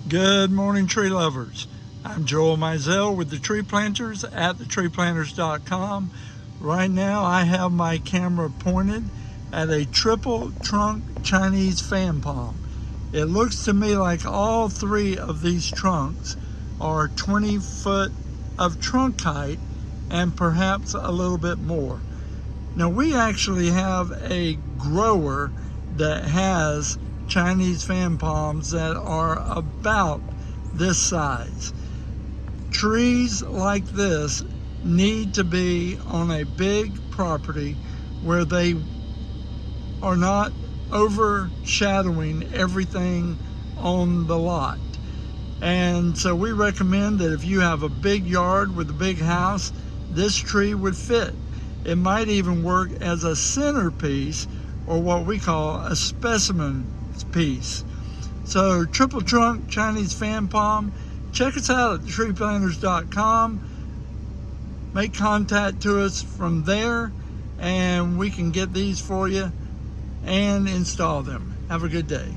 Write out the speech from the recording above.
Good morning, tree lovers. I'm Joel Mizell with the Tree Planters at thetreeplanters.com. Right now I have my camera pointed at a triple trunk Chinese fan palm. It looks to me like all three of these trunks are 20 foot of trunk height and perhaps a little bit more. Now we actually have a grower that has Chinese fan palms that are about this size. Trees like this need to be on a big property where they are not overshadowing everything on the lot. And so we recommend that if you have a big yard with a big house, this tree would fit. It might even work as a centerpiece, or what we call a specimen piece. So triple trunk Chinese fan palm, check us out at thetreeplanters.com. Make contact to us from there and we can get these for you and install them. Have a good day.